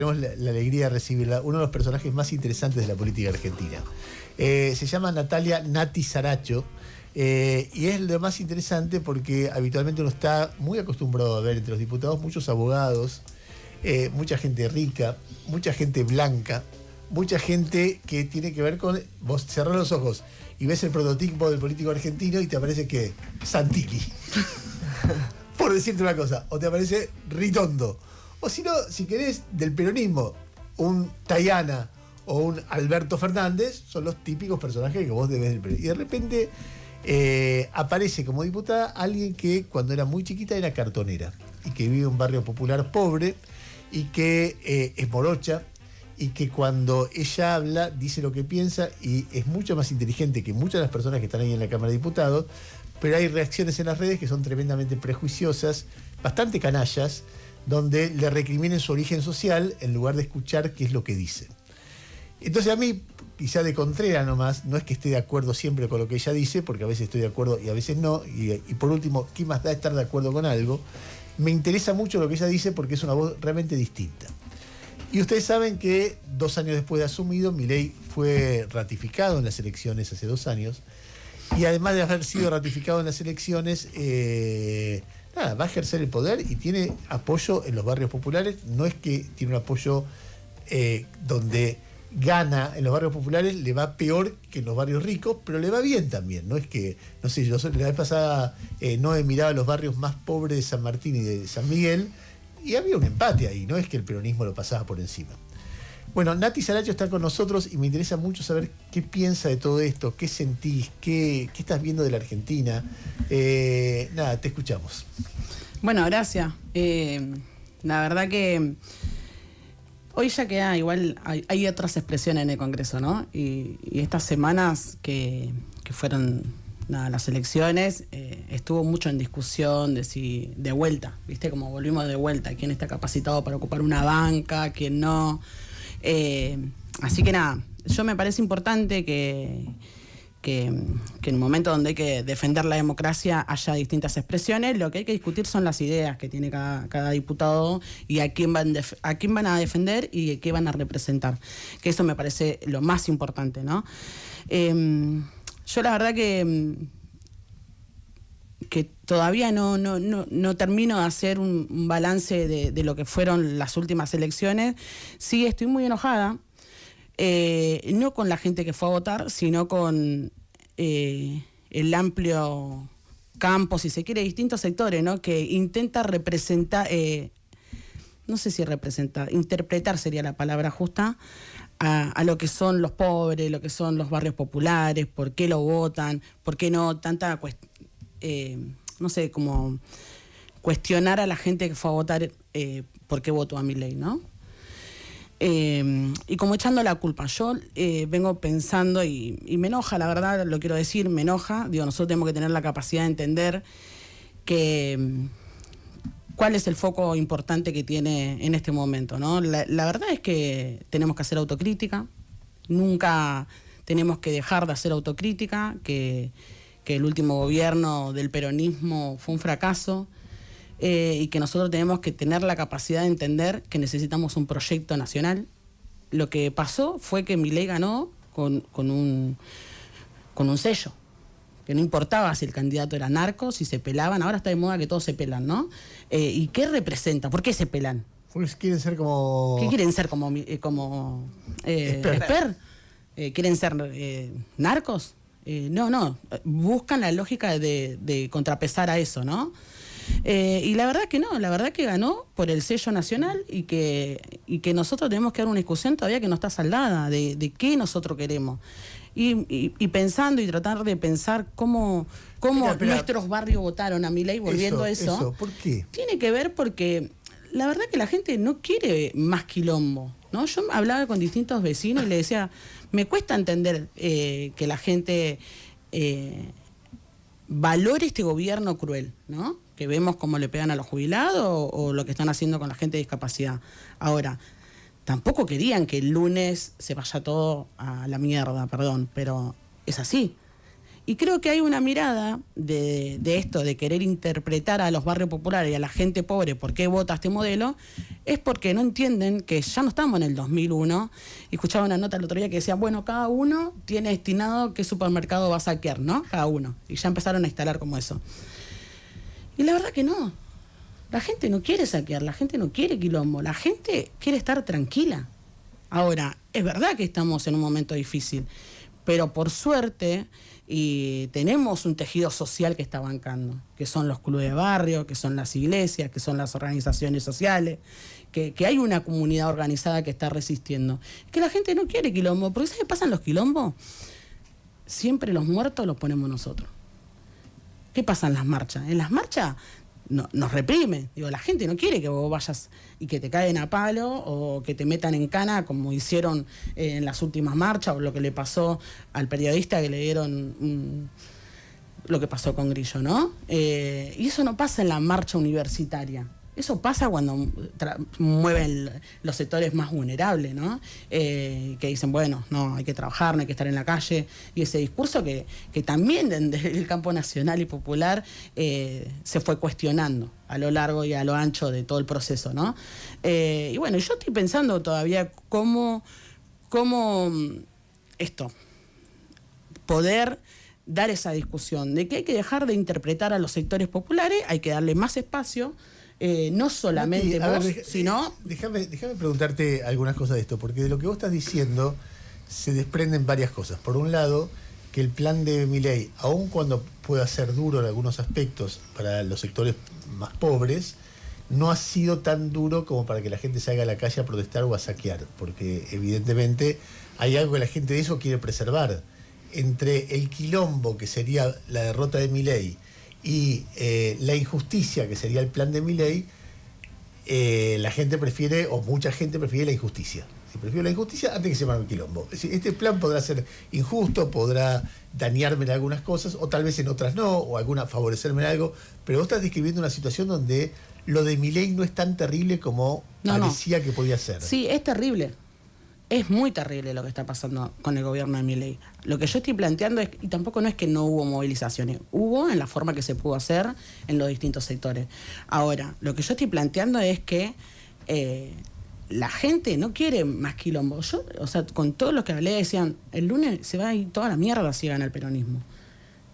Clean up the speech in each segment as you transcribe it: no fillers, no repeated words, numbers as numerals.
Tenemos la alegría de recibirla, uno de los personajes más interesantes de la política argentina. Se llama Natalia Nati Saracho, y es lo más interesante porque habitualmente uno está muy acostumbrado a ver entre los diputados muchos abogados, mucha gente rica, mucha gente blanca, mucha gente que tiene que ver con... Vos cerrás los ojos y ves el prototipo del político argentino y te aparece que Santilli, por decirte una cosa, o te aparece Ritondo. O si no, si querés, del peronismo, un Tayana o un Alberto Fernández son los típicos personajes que vos debés del peronismo. Y de repente aparece como diputada alguien que cuando era muy chiquita era cartonera y que vive en un barrio popular pobre y que es morocha y que cuando ella habla dice lo que piensa y es mucho más inteligente que muchas de las personas que están ahí en la Cámara de Diputados, pero hay reacciones en las redes que son tremendamente prejuiciosas, bastante canallas, donde le recriminen su origen social en lugar de escuchar qué es lo que dice. Entonces a mí, quizá de Contreras nomás, no es que esté de acuerdo siempre con lo que ella dice, porque a veces estoy de acuerdo y a veces no, y por último, ¿qué más da estar de acuerdo con algo? Me interesa mucho lo que ella dice porque es una voz realmente distinta. Y ustedes saben que 2 años después de asumido, Milei fue ratificado en las elecciones hace 2 años, y además de haber sido ratificado en las elecciones, va a ejercer el poder y tiene apoyo en los barrios populares. No es que tiene un apoyo donde gana en los barrios populares, le va peor que en los barrios ricos, pero le va bien también. No es que, no sé, yo la vez pasada no he mirado los barrios más pobres de San Martín y de San Miguel, y había un empate ahí, no es que el peronismo lo pasaba por encima. Bueno, Nati Saracho está con nosotros y me interesa mucho saber qué piensa de todo esto, qué sentís, qué estás viendo de la Argentina. Te escuchamos. Bueno, gracias. La verdad que hoy ya queda igual, hay otras expresiones en el Congreso, ¿no? Y estas semanas que fueron las elecciones, estuvo mucho en discusión de vuelta, ¿viste? Como volvimos de vuelta, quién está capacitado para ocupar una banca, quién no. Así que yo me parece importante que en el momento donde hay que defender la democracia haya distintas expresiones. Lo que hay que discutir son las ideas que tiene cada diputado y a quién van a defender y qué van a representar, que eso me parece lo más importante, ¿no? Yo la verdad que todavía no termino de hacer un balance de lo que fueron las últimas elecciones. Sí, estoy muy enojada, no con la gente que fue a votar, sino con el amplio campo, si se quiere, distintos sectores, ¿no? Que intenta representar, no sé si representar, interpretar sería la palabra justa, a lo que son los pobres, lo que son los barrios populares, por qué lo votan, por qué no tanta no sé, como cuestionar a la gente que fue a votar por qué votó a Milei, ¿no? Y como echando la culpa. Yo vengo pensando y me enoja, la verdad, lo quiero decir, me enoja. Digo, nosotros tenemos que tener la capacidad de entender cuál es el foco importante que tiene en este momento, ¿no? La verdad es que tenemos que hacer autocrítica. Nunca tenemos que dejar de hacer autocrítica, que el último gobierno del peronismo fue un fracaso, y que nosotros tenemos que tener la capacidad de entender que necesitamos un proyecto nacional. Lo que pasó fue que Milei ganó con un sello, que no importaba si el candidato era narco, si se pelaban. Ahora está de moda que todos se pelan, ¿no? ¿Y qué representa? ¿Por qué se pelan? Pues quieren ser como... ¿Qué quieren ser? ¿Como Esper? ¿Quieren ser narcos? No, buscan la lógica de contrapesar a eso, ¿no? Y la verdad que no, la verdad que ganó por el sello nacional y que nosotros tenemos que dar una discusión todavía que no está saldada de qué nosotros queremos. Y pensando y tratar de pensar cómo nuestros barrios votaron a Milei, volviendo a eso. ¿Por qué? Tiene que ver porque la verdad que la gente no quiere más quilombo, ¿no? Yo hablaba con distintos vecinos y le decía, me cuesta entender que la gente valore este gobierno cruel, ¿no? Que vemos cómo le pegan a los jubilados o lo que están haciendo con la gente de discapacidad. Ahora, tampoco querían que el lunes se vaya todo a la mierda, perdón, pero es así. Y creo que hay una mirada de esto, de querer interpretar a los barrios populares y a la gente pobre por qué vota este modelo, es porque no entienden que ya no estamos en el 2001. Y escuchaba una nota el otro día que decía, bueno, cada uno tiene destinado qué supermercado va a saquear, ¿no? Cada uno. Y ya empezaron a instalar como eso. Y la verdad que no. La gente no quiere saquear, la gente no quiere quilombo, la gente quiere estar tranquila. Ahora, es verdad que estamos en un momento difícil, pero por suerte y tenemos un tejido social que está bancando, que son los clubes de barrio, que son las iglesias, que son las organizaciones sociales, que hay una comunidad organizada que está resistiendo. Que la gente no quiere quilombo, porque ¿sabes qué pasa en los quilombos? Siempre los muertos los ponemos nosotros. ¿Qué pasa en las marchas? En las marchas nos reprime. Digo, la gente no quiere que vos vayas y que te caigan a palo o que te metan en cana como hicieron en las últimas marchas, o lo que le pasó al periodista que le dieron lo que pasó con Grillo, ¿no? Y eso no pasa en la marcha universitaria. Eso pasa cuando mueven los sectores más vulnerables, ¿no? Que dicen, bueno, no, hay que trabajar, no hay que estar en la calle. Y ese discurso que también desde el campo nacional y popular se fue cuestionando a lo largo y a lo ancho de todo el proceso, ¿no? Y bueno, yo estoy pensando todavía cómo esto, poder dar esa discusión de que hay que dejar de interpretar a los sectores populares, hay que darle más espacio. No solamente vos, sino... Déjame preguntarte algunas cosas de esto, porque de lo que vos estás diciendo se desprenden varias cosas. Por un lado, que el plan de Milei, aun cuando pueda ser duro en algunos aspectos para los sectores más pobres, no ha sido tan duro como para que la gente salga a la calle a protestar o a saquear, porque evidentemente hay algo que la gente de eso quiere preservar. Entre el quilombo, que sería la derrota de Milei, y la injusticia, que sería el plan de Milei, la gente prefiere, o mucha gente prefiere la injusticia. Si prefiero la injusticia antes que se llame un quilombo. Es decir, este plan podrá ser injusto, podrá dañarme en algunas cosas, o tal vez en otras no, o alguna favorecerme en algo, pero vos estás describiendo una situación donde lo de Milei no es tan terrible como parecía que podía ser. Sí, es terrible. Es muy terrible lo que está pasando con el gobierno de Milei. Lo que yo estoy planteando es, y tampoco no es que no hubo movilizaciones, hubo en la forma que se pudo hacer en los distintos sectores. Ahora, lo que yo estoy planteando es que la gente no quiere más quilombo. Yo, o sea, con todos los que hablé decían, el lunes se va a ir toda la mierda si gana el peronismo.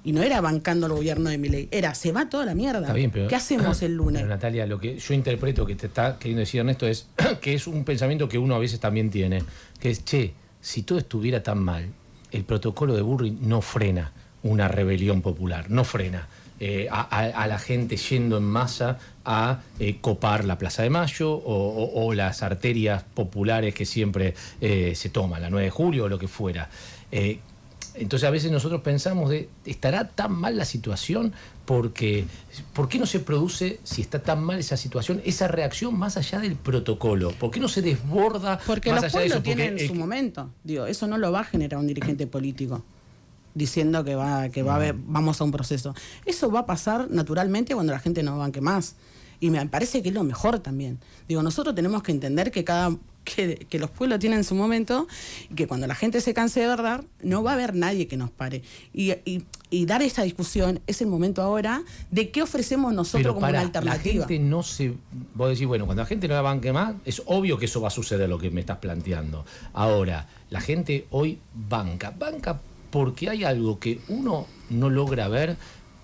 Y no era bancando el gobierno de Milei, era se va toda la mierda. Está bien, pero, ¿qué hacemos el lunes? Pero Natalia, lo que yo interpreto que te está queriendo decir Ernesto es que es un pensamiento que uno a veces también tiene, que es, che, si todo estuviera tan mal, el protocolo de Bullrich no frena una rebelión popular, no frena a la gente yendo en masa a copar la Plaza de Mayo o las arterias populares que siempre se toman, la 9 de julio o lo que fuera. Entonces a veces nosotros pensamos ¿estará tan mal la situación? Porque ¿por qué no se produce, si está tan mal esa situación, esa reacción más allá del protocolo? ¿Por qué no se desborda porque más los allá de eso? Porque los pueblos tienen su momento. Digo, eso no lo va a generar un dirigente político diciendo que vamos a un proceso. Eso va a pasar naturalmente cuando la gente no banque más. Y me parece que es lo mejor también. Digo, nosotros tenemos que entender que los pueblos tienen su momento y que cuando la gente se canse de verdad, no va a haber nadie que nos pare. Y dar esa discusión es el momento ahora de qué ofrecemos nosotros como una alternativa. La gente no se... Vos decís, bueno, cuando la gente no la banque más, es obvio que eso va a suceder, lo que me estás planteando. Ahora, la gente hoy banca porque hay algo que uno no logra ver,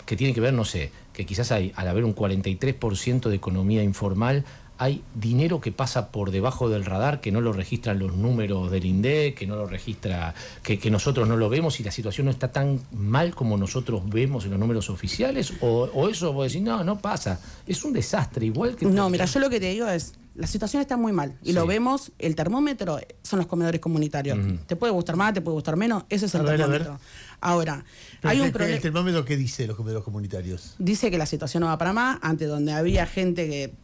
que tiene que ver, no sé, que quizás al haber un 43% de economía informal, hay dinero que pasa por debajo del radar, que no lo registran los números del INDEC, que no lo registra, que nosotros no lo vemos, y la situación no está tan mal como nosotros vemos en los números oficiales, o eso vos decís, no pasa, es un desastre, igual que... No, mira, yo lo que te digo es, la situación está muy mal, y lo vemos, el termómetro son los comedores comunitarios. Te puede gustar más, te puede gustar menos, ese es el termómetro. Ahora, hay un problema... ¿El termómetro qué dice los comedores comunitarios? Dice que la situación no va para más, antes donde había gente que,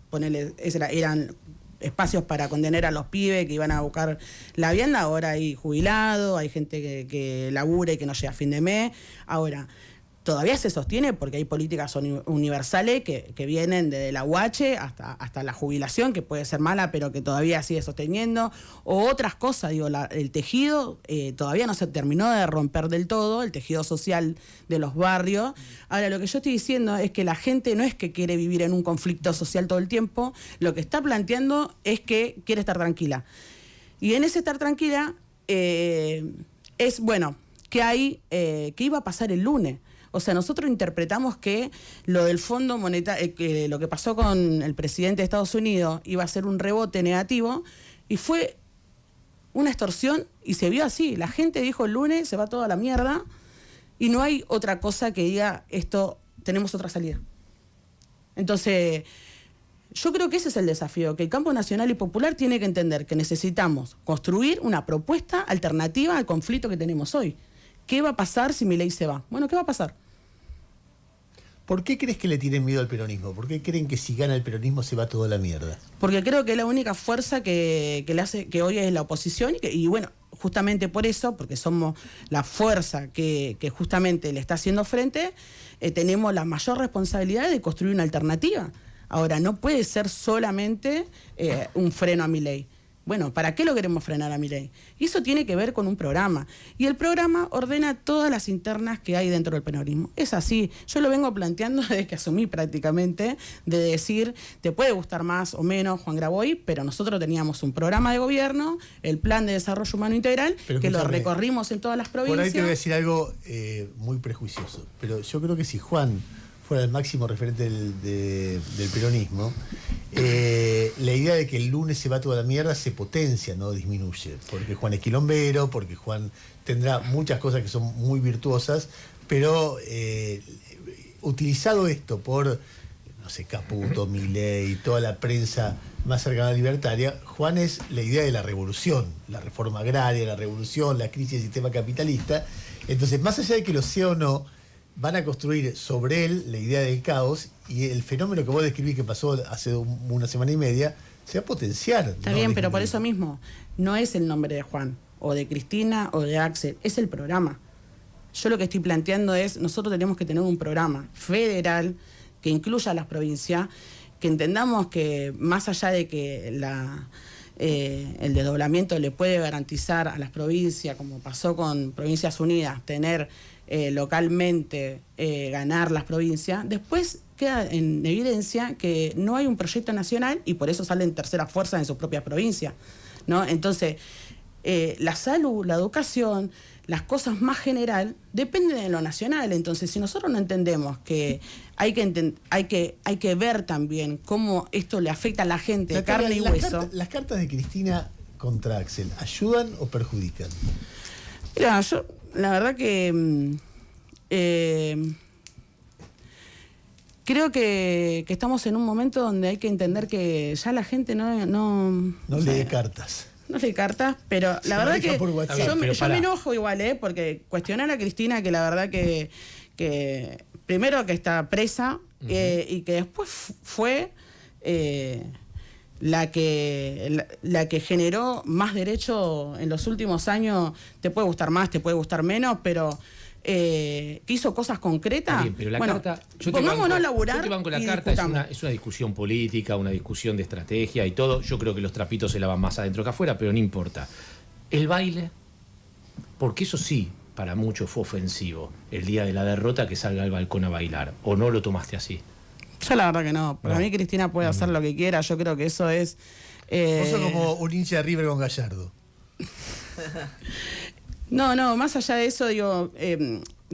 eran espacios para contener a los pibes que iban a buscar la vivienda, ahora hay jubilados, hay gente que labura y que no llega a fin de mes. Ahora, todavía se sostiene porque hay políticas universales que vienen desde la UH hasta la jubilación, que puede ser mala, pero que todavía sigue sosteniendo, o otras cosas, digo, el tejido todavía no se terminó de romper del todo, el tejido social de los barrios. Ahora, lo que yo estoy diciendo es que la gente no es que quiere vivir en un conflicto social todo el tiempo, lo que está planteando es que quiere estar tranquila. Y en ese estar tranquila es, bueno, que iba a pasar el lunes. O sea, nosotros interpretamos que lo del Fondo Monetario, que lo que pasó con el presidente de Estados Unidos iba a ser un rebote negativo, y fue una extorsión, y se vio así. La gente dijo el lunes, se va toda la mierda, y no hay otra cosa que diga esto, tenemos otra salida. Entonces, yo creo que ese es el desafío, que el campo nacional y popular tiene que entender que necesitamos construir una propuesta alternativa al conflicto que tenemos hoy. ¿Qué va a pasar si Milei se va? Bueno, ¿qué va a pasar? ¿Por qué crees que le tienen miedo al peronismo? ¿Por qué creen que si gana el peronismo se va toda la mierda? Porque creo que es la única fuerza que le hace, que hoy es la oposición, y bueno, justamente por eso, porque somos la fuerza que justamente le está haciendo frente, tenemos la mayor responsabilidad de construir una alternativa. Ahora, no puede ser solamente un freno a Milei. Bueno, ¿para qué lo queremos frenar a Milei? Y eso tiene que ver con un programa. Y el programa ordena todas las internas que hay dentro del peronismo. Es así. Yo lo vengo planteando desde que asumí prácticamente, de decir, te puede gustar más o menos Juan Graboy, pero nosotros teníamos un programa de gobierno, el Plan de Desarrollo Humano Integral, que lo recorrimos en todas las provincias. Por ahí te voy a decir algo muy prejuicioso, pero yo creo que si Juan fuera el máximo referente del peronismo, la idea de que el lunes se va toda la mierda se potencia, no disminuye, porque Juan es quilombero, porque Juan tendrá muchas cosas que son muy virtuosas, pero utilizado esto por, no sé, Caputo, Milei, toda la prensa más cercana a la libertaria, Juan es la idea de la revolución, la reforma agraria, la revolución, la crisis del sistema capitalista. Entonces, más allá de que lo sea o no, van a construir sobre él la idea del caos, y el fenómeno que vos describís que pasó hace una semana y media se va a potenciar. Está bien, pero por eso mismo, no es el nombre de Juan, o de Cristina, o de Axel, es el programa. Yo lo que estoy planteando es, nosotros tenemos que tener un programa federal que incluya a las provincias, que entendamos que más allá de que el desdoblamiento le puede garantizar a las provincias, como pasó con Provincias Unidas, tener localmente ganar las provincias, después queda en evidencia que no hay un proyecto nacional y por eso salen terceras fuerzas en sus propias provincias, ¿no? Entonces, la salud, la educación, las cosas más general dependen de lo nacional. Entonces, si nosotros no entendemos que hay que ver también cómo esto le afecta a la gente de carne y hueso. ¿Las cartas de Cristina contra Axel ayudan o perjudican? Mira, yo la verdad que creo que estamos en un momento donde hay que entender que ya la gente no lee cartas. No lee cartas, pero la verdad que yo me enojo igual, porque cuestionar a Cristina, que la verdad que primero que está presa, y que después fue la que generó más derecho en los últimos años. Te puede gustar más, te puede gustar menos, pero que hizo cosas concretas. Bien, pero la carta, pongámonos a laburar. Yo te banco la carta, es una discusión política, una discusión de estrategia y todo. Yo creo que los trapitos se lavan más adentro que afuera, pero no importa. El baile, porque eso sí, para muchos fue ofensivo. El día de la derrota, que salga al balcón a bailar. ¿O no lo tomaste así? Yo la verdad que no. Para mí Cristina puede hacer lo que quiera. Yo creo que eso es... Vos sos como un hincha de River con Gallardo. No, más allá de eso, digo,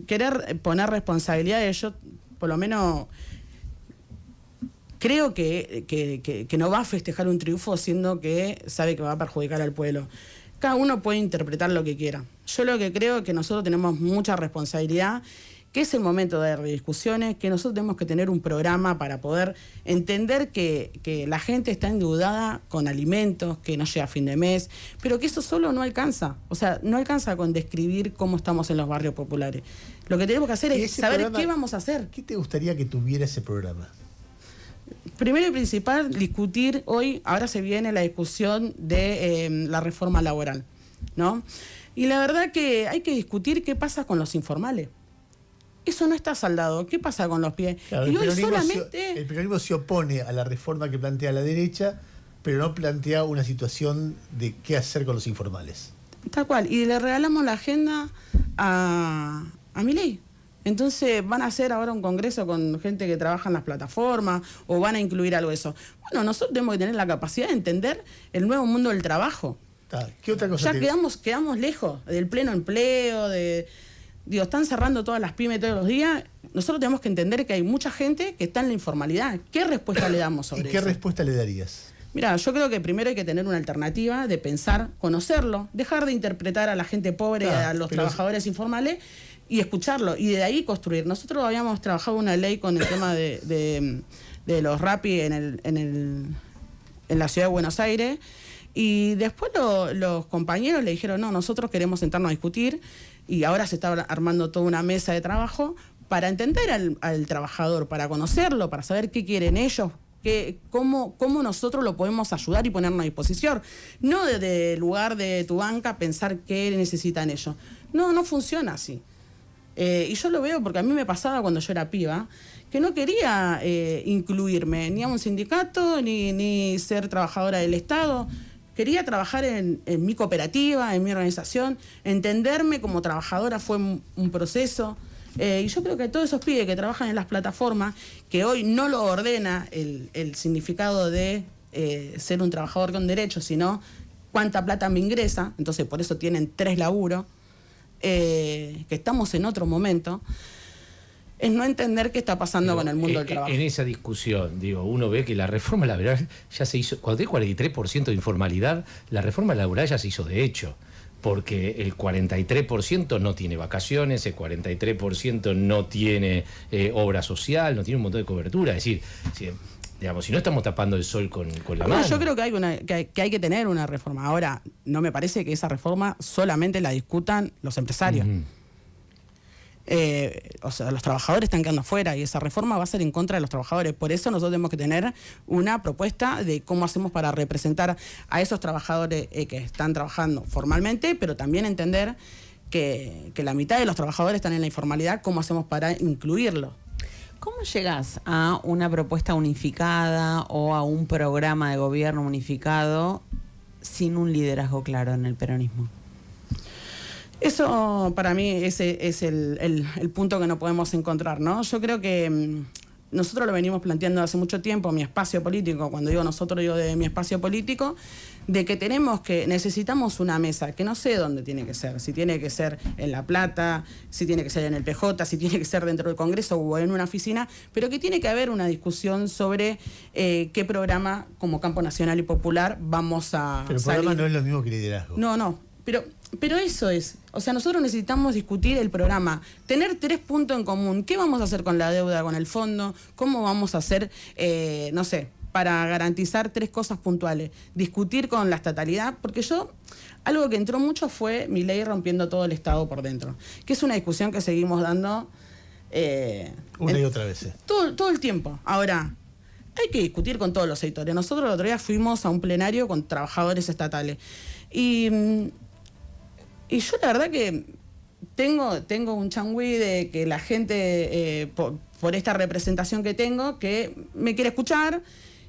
querer poner responsabilidades, yo por lo menos creo que no va a festejar un triunfo siendo que sabe que va a perjudicar al pueblo. Cada uno puede interpretar lo que quiera. Yo lo que creo es que nosotros tenemos mucha responsabilidad, que es el momento de discusiones, que nosotros tenemos que tener un programa para poder entender que la gente está endeudada con alimentos, que no llega a fin de mes, pero que eso solo no alcanza. O sea, no alcanza con describir cómo estamos en los barrios populares. Lo que tenemos que hacer es saber programa, qué vamos a hacer. ¿Qué te gustaría que tuviera ese programa? Primero y principal, discutir hoy, ahora se viene la discusión de la reforma laboral, ¿no? Y la verdad que hay que discutir qué pasa con los informales. Eso no está saldado. ¿Qué pasa con los pibes? Claro, y el hoy peronismo solamente... el peronismo se opone a la reforma que plantea la derecha, pero no plantea una situación de qué hacer con los informales. Tal cual. Y le regalamos la agenda a Milei. Entonces van a hacer ahora un congreso con gente que trabaja en las plataformas o van a incluir algo de eso. Bueno, nosotros tenemos que tener la capacidad de entender el nuevo mundo del trabajo. ¿Qué otra cosa Ya quedamos lejos del pleno empleo, están cerrando todas las pymes todos los días. Nosotros tenemos que entender que hay mucha gente que está en la informalidad. ¿Qué respuesta le damos sobre eso? ¿Y qué respuesta le darías? Mira, yo creo que primero hay que tener una alternativa de pensar, conocerlo, dejar de interpretar a la gente pobre y a los trabajadores informales y escucharlo, y de ahí construir. Nosotros habíamos trabajado una ley con el tema de los Rappi en la ciudad de Buenos Aires, y después los compañeros le dijeron, no, nosotros queremos sentarnos a discutir, y ahora se está armando toda una mesa de trabajo para entender al trabajador, para conocerlo, para saber qué quieren ellos, cómo nosotros lo podemos ayudar y ponernos a disposición. No desde el lugar de tu banca pensar qué necesitan ellos. No funciona así. Y yo lo veo porque a mí me pasaba cuando yo era piba, que no quería incluirme ni a un sindicato, ni ser trabajadora del Estado. Quería trabajar en mi cooperativa, en mi organización. Entenderme como trabajadora fue un proceso. Y yo creo que todos esos pibes que trabajan en las plataformas, que hoy no lo ordena el significado de ser un trabajador con derechos, sino cuánta plata me ingresa, entonces por eso tienen 3 laburos, que estamos en otro momento, es no entender qué está pasando con el mundo del trabajo. En esa discusión, uno ve que la reforma laboral ya se hizo, cuando hay 43% de informalidad, la reforma laboral ya se hizo de hecho, porque el 43% no tiene vacaciones, el 43% no tiene obra social, no tiene un montón de cobertura, es decir, si no estamos tapando el sol con la mano. Yo creo que hay que tener una reforma. Ahora, no me parece que esa reforma solamente la discutan los empresarios. O sea, los trabajadores están quedando afuera y esa reforma va a ser en contra de los trabajadores. Por eso nosotros tenemos que tener una propuesta de cómo hacemos para representar a esos trabajadores que están trabajando formalmente, pero también entender que la mitad de los trabajadores están en la informalidad, cómo hacemos para incluirlo. ¿Cómo llegás a una propuesta unificada o a un programa de gobierno unificado sin un liderazgo claro en el peronismo? Eso para mí ese es el punto que no podemos encontrar, ¿no? Yo creo que nosotros lo venimos planteando hace mucho tiempo, mi espacio político, cuando digo nosotros digo de mi espacio político, de que necesitamos una mesa, que no sé dónde tiene que ser, si tiene que ser en La Plata, si tiene que ser en el PJ, si tiene que ser dentro del Congreso o en una oficina, pero que tiene que haber una discusión sobre qué programa como Campo Nacional y Popular vamos a Pero el programa no es lo mismo que liderazgo. No, pero eso es. O sea, nosotros necesitamos discutir el programa, tener 3 puntos en común. ¿Qué vamos a hacer con la deuda, con el fondo? ¿Cómo vamos a hacer, no sé, para garantizar 3 cosas puntuales? Discutir con la estatalidad, porque algo que entró mucho fue Milei rompiendo todo el Estado por dentro, que es una discusión que seguimos dando una y otra vez. Todo el tiempo. Ahora, hay que discutir con todos los sectores. Nosotros el otro día fuimos a un plenario con trabajadores estatales. Y yo la verdad que tengo un changüí de que la gente, por esta representación que tengo, que me quiere escuchar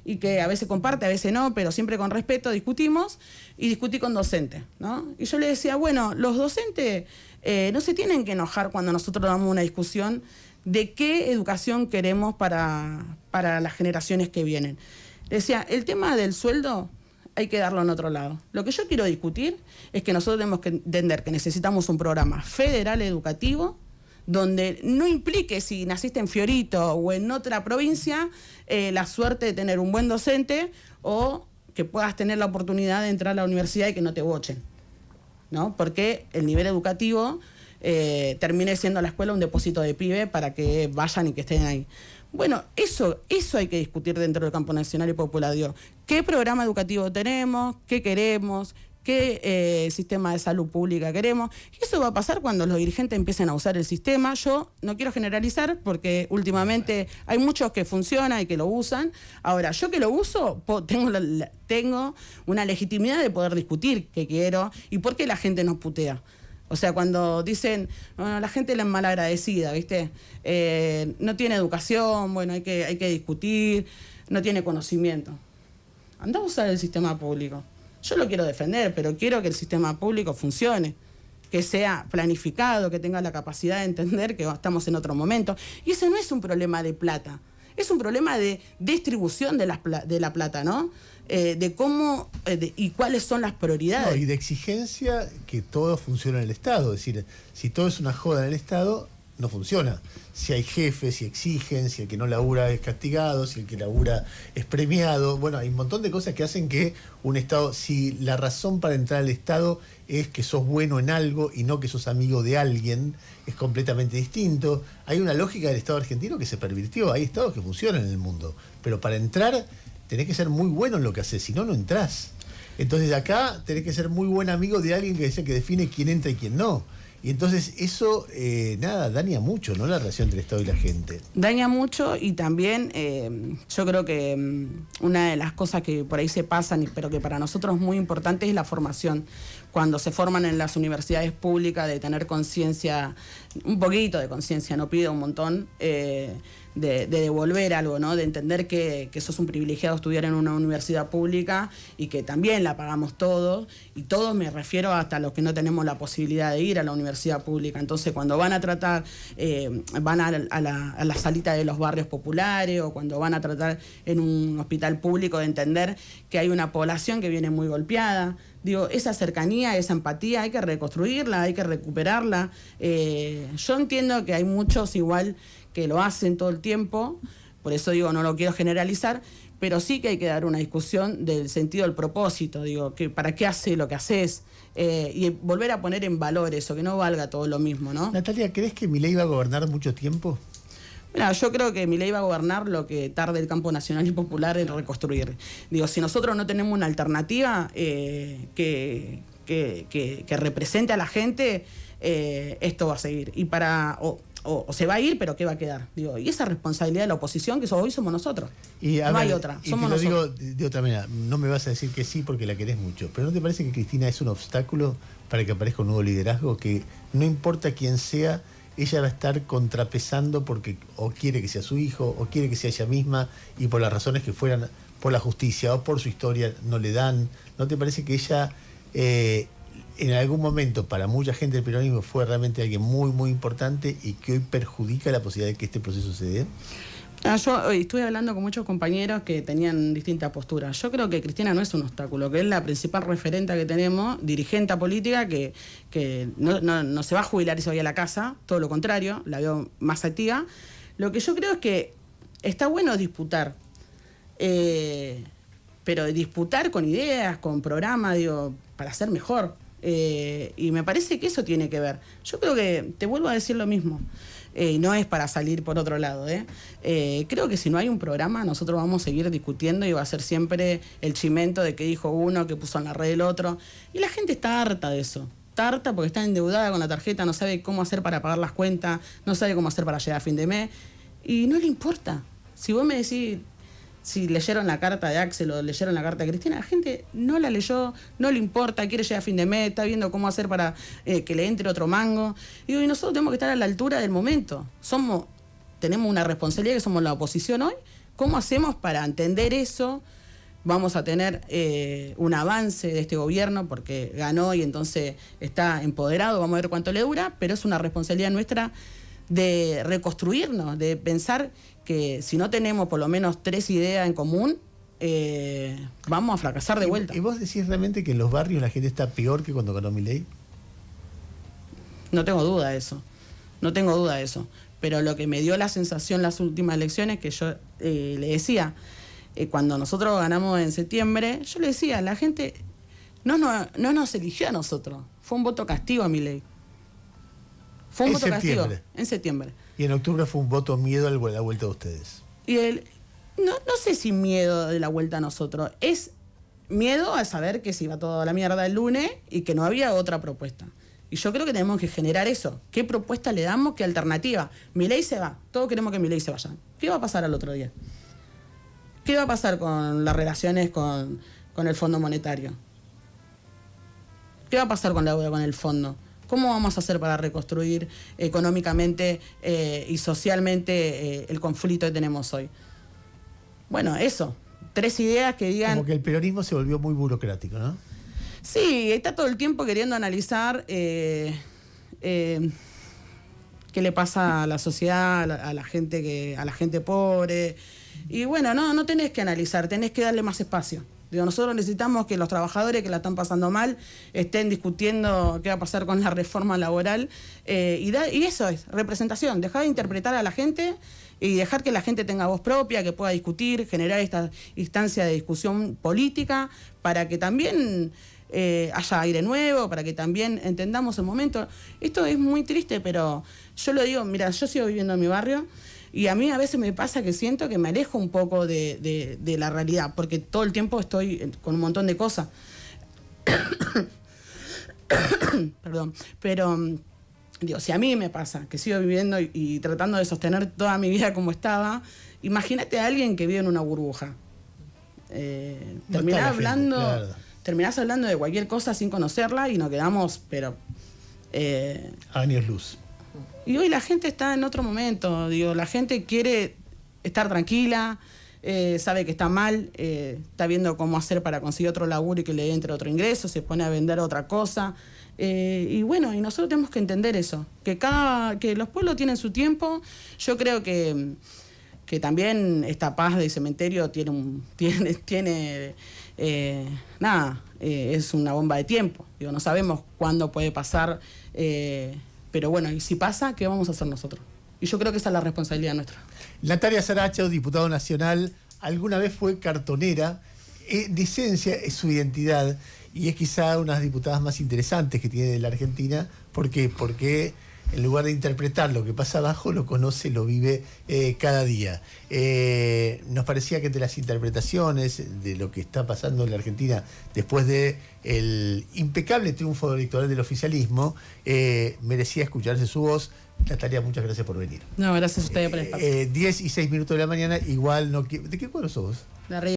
y que a veces comparte, a veces no, pero siempre con respeto discutimos, y discutí con docentes, ¿no? Y yo le decía, bueno, los docentes no se tienen que enojar cuando nosotros damos una discusión de qué educación queremos para las generaciones que vienen. Le decía, el tema del sueldo hay que darlo en otro lado. Lo que yo quiero discutir es que nosotros tenemos que entender que necesitamos un programa federal educativo donde no implique, si naciste en Fiorito o en otra provincia, la suerte de tener un buen docente o que puedas tener la oportunidad de entrar a la universidad y que no te bochen, ¿no? Porque el nivel educativo termine siendo la escuela un depósito de pibe para que vayan y que estén ahí. Bueno, eso hay que discutir dentro del Campo Nacional y Popular. ¿Qué programa educativo tenemos? ¿Qué queremos? ¿Qué sistema de salud pública queremos? Y eso va a pasar cuando los dirigentes empiecen a usar el sistema. Yo no quiero generalizar porque últimamente hay muchos que funcionan y que lo usan. Ahora, yo que lo uso, tengo una legitimidad de poder discutir qué quiero y por qué la gente nos putea. O sea, cuando dicen, bueno, la gente es malagradecida, ¿viste? No tiene educación, bueno, hay que discutir, no tiene conocimiento. Andá a usar el sistema público. Yo lo quiero defender, pero quiero que el sistema público funcione, que sea planificado, que tenga la capacidad de entender que estamos en otro momento. Y ese no es un problema de plata, es un problema de distribución de la plata, ¿no? De cómo y cuáles son las prioridades. No, y de exigencia que todo funcione en el Estado. Es decir, si todo es una joda en el Estado, no funciona. Si hay jefes, si exigen, si el que no labura es castigado, si el que labura es premiado. Bueno, hay un montón de cosas que hacen que un Estado, si la razón para entrar al Estado es que sos bueno en algo y no que sos amigo de alguien, es completamente distinto. Hay una lógica del Estado argentino que se pervirtió. Hay estados que funcionan en el mundo, pero para entrar tenés que ser muy bueno en lo que haces, si no, no entrás. Entonces acá tenés que ser muy buen amigo de alguien que define quién entra y quién no. Y entonces eso, daña mucho, ¿no? La relación entre el Estado y la gente. Daña mucho y también yo creo que una de las cosas que por ahí se pasan, pero que para nosotros es muy importante, es la formación. Cuando se forman en las universidades públicas, de tener conciencia, un poquito de conciencia, no pido un montón, de devolver algo, ¿no? De entender que sos un privilegiado estudiar en una universidad pública y que también la pagamos todos, y todos me refiero hasta los que no tenemos la posibilidad de ir a la universidad pública. Entonces, cuando van a tratar, van a la salita de los barrios populares, o cuando van a tratar en un hospital público, de entender que hay una población que viene muy golpeada. Digo, esa cercanía, esa empatía, hay que reconstruirla, hay que recuperarla. Yo entiendo que hay muchos igual que lo hacen todo el tiempo, por eso digo, no lo quiero generalizar, pero sí que hay que dar una discusión del sentido del propósito, digo, que para qué haces lo que haces, y volver a poner en valor eso, que no valga todo lo mismo, ¿no? Natalia, ¿crees que Milei va a gobernar mucho tiempo? Mira, yo creo que Milei va a gobernar lo que tarde el campo nacional y popular en reconstruir. Digo, si nosotros no tenemos una alternativa que represente a la gente, esto va a seguir. Y o se va a ir, pero ¿qué va a quedar? Digo, y esa responsabilidad de la oposición, que hoy somos nosotros. No hay otra, somos nosotros. Lo digo de otra manera, no me vas a decir que sí porque la querés mucho, pero ¿no te parece que Cristina es un obstáculo para que aparezca un nuevo liderazgo? Que no importa quién sea, ella va a estar contrapesando porque o quiere que sea su hijo, o quiere que sea ella misma, y por las razones que fueran, por la justicia o por su historia, no le dan. ¿No te parece que ella, en algún momento, para mucha gente del peronismo, fue realmente alguien muy, muy importante y que hoy perjudica la posibilidad de que este proceso se dé? Yo hoy estuve hablando con muchos compañeros que tenían distintas posturas. Yo creo que Cristina no es un obstáculo, que es la principal referente que tenemos, dirigente política, que no se va a jubilar y se va a ir a la casa, todo lo contrario, la veo más activa. Lo que yo creo es que está bueno disputar, pero disputar con ideas, con programas, digo, para ser mejor. Y me parece que eso tiene que ver. Yo creo que, te vuelvo a decir lo mismo, no es para salir por otro lado, creo que si no hay un programa, nosotros vamos a seguir discutiendo y va a ser siempre el chimento de que dijo uno, que puso en la red el otro, y la gente está harta de eso. Está harta porque está endeudada con la tarjeta, no sabe cómo hacer para pagar las cuentas, no sabe cómo hacer para llegar a fin de mes, y no le importa. Si vos me decís si leyeron la carta de Axel o leyeron la carta de Cristina, la gente no la leyó, no le importa, quiere llegar a fin de mes, está viendo cómo hacer para que le entre otro mango. Y nosotros tenemos que estar a la altura del momento. Tenemos una responsabilidad, que somos la oposición hoy. ¿Cómo hacemos para entender eso? Vamos a tener un avance de este gobierno porque ganó y entonces está empoderado, vamos a ver cuánto le dura, pero es una responsabilidad nuestra de reconstruirnos, de pensar que si no tenemos por lo menos 3 ideas en común, vamos a fracasar de vuelta. ¿Y vos decís realmente que en los barrios la gente está peor que cuando ganó Milei? No tengo duda de eso, no tengo duda de eso. Pero lo que me dio la sensación las últimas elecciones, que yo le decía, cuando nosotros ganamos en septiembre, yo le decía, la gente no nos eligió a nosotros, fue un voto castigo a Milei. Fue un voto castigo en septiembre. Y en octubre fue un voto miedo a la vuelta de ustedes. Y no sé si miedo de la vuelta a nosotros, es miedo a saber que se iba todo a la mierda el lunes y que no había otra propuesta. Y yo creo que tenemos que generar eso. ¿Qué propuesta le damos? ¿Qué alternativa? Milei se va. Todos queremos que Milei se vaya. ¿Qué va a pasar al otro día? ¿Qué va a pasar con las relaciones con el Fondo Monetario? ¿Qué va a pasar con la deuda con el fondo? ¿Cómo vamos a hacer para reconstruir económicamente y socialmente el conflicto que tenemos hoy? Bueno, eso. 3 ideas que digan... Como que el peronismo se volvió muy burocrático, ¿no? Sí, está todo el tiempo queriendo analizar qué le pasa a la sociedad, a la gente pobre. Y bueno, no tenés que analizar, tenés que darle más espacio. Digo, nosotros necesitamos que los trabajadores que la están pasando mal estén discutiendo qué va a pasar con la reforma laboral. Y eso es representación, dejar de interpretar a la gente y dejar que la gente tenga voz propia, que pueda discutir, generar esta instancia de discusión política para que también haya aire nuevo, para que también entendamos el momento. Esto es muy triste, pero yo lo digo, mira, yo sigo viviendo en mi barrio. Y a mí a veces me pasa que siento que me alejo un poco de la realidad, porque todo el tiempo estoy con un montón de cosas. Perdón, pero digo, si a mí me pasa que sigo viviendo y tratando de sostener toda mi vida como estaba, imagínate a alguien que vive en una burbuja. Terminás hablando de cualquier cosa sin conocerla y nos quedamos, pero... años luz. Y hoy la gente está en otro momento, digo, la gente quiere estar tranquila, sabe que está mal, está viendo cómo hacer para conseguir otro laburo y que le entre otro ingreso, se pone a vender otra cosa. Y bueno, y nosotros tenemos que entender eso, que los pueblos tienen su tiempo. Yo creo que también esta paz del cementerio es una bomba de tiempo. Digo, no sabemos cuándo puede pasar. Pero bueno, y si pasa, ¿qué vamos a hacer nosotros? Y yo creo que esa es la responsabilidad nuestra. Natalia Saracho, diputada nacional, alguna vez fue cartonera. Licencia es su identidad y es quizá una de las diputadas más interesantes que tiene la Argentina. ¿Por qué? Porque en lugar de interpretar lo que pasa abajo, lo conoce, lo vive cada día. Nos parecía que entre las interpretaciones de lo que está pasando en la Argentina después del impecable triunfo electoral del oficialismo, merecía escucharse su voz. Natalia, muchas gracias por venir. No, gracias a ustedes por el espacio. 10 y 6 minutos de la mañana, igual no... ¿De qué cuadro sos vos? La